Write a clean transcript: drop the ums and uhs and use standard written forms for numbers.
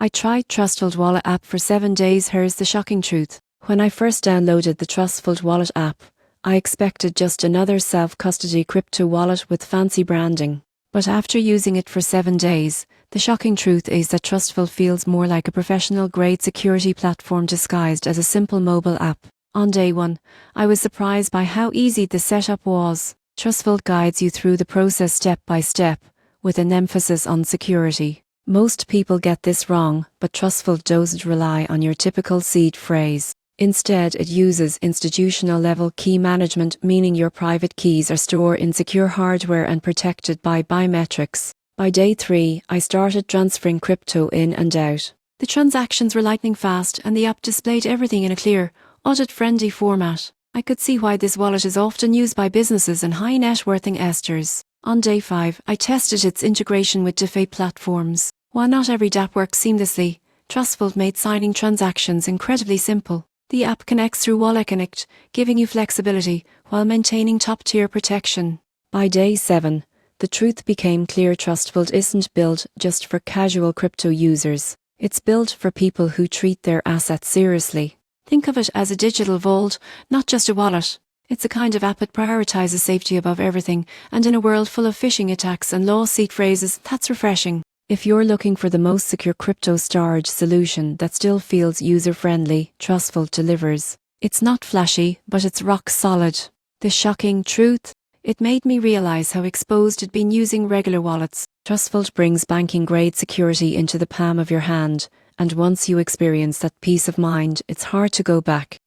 I tried TrustVault Wallet app for 7 days. Here's the shocking truth. When I first downloaded the TrustVault Wallet app, I expected just another self-custody crypto wallet with fancy branding. But after using it for 7 days, the shocking truth is that TrustVault feels more like a professional-grade security platform disguised as a simple mobile app. On day 1, I was surprised by how easy the setup was. TrustVault guides you through the process step by step, with an emphasis on security. Most people get this wrong, but TrustVault doesn't rely on your typical seed phrase. Instead, it uses institutional-level key management, meaning your private keys are stored in secure hardware and protected by biometrics. By day 3, I started transferring crypto in and out. The transactions were lightning fast, and the app displayed everything in a clear, audit-friendly format. I could see why this wallet is often used by businesses and high-net-worth investors. On day 5, I tested its integration with DeFi platforms. While not every DApp works seamlessly, TrustVault made signing transactions incredibly simple. The app connects through Wallet Connect, giving you flexibility while maintaining top-tier protection. By day 7, the truth became clear. TrustVault isn't built just for casual crypto users. It's built for people who treat their assets seriously. Think of it as a digital vault, not just a wallet. It's a kind of app that prioritizes safety above everything, and in a world full of phishing attacks and lost seed phrases, that's refreshing. If you're looking for the most secure crypto storage solution that still feels user-friendly, TrustVault delivers. It's not flashy, but it's rock solid. The shocking truth? It made me realize how exposed I'd been using regular wallets. TrustVault brings banking-grade security into the palm of your hand, and once you experience that peace of mind, it's hard to go back.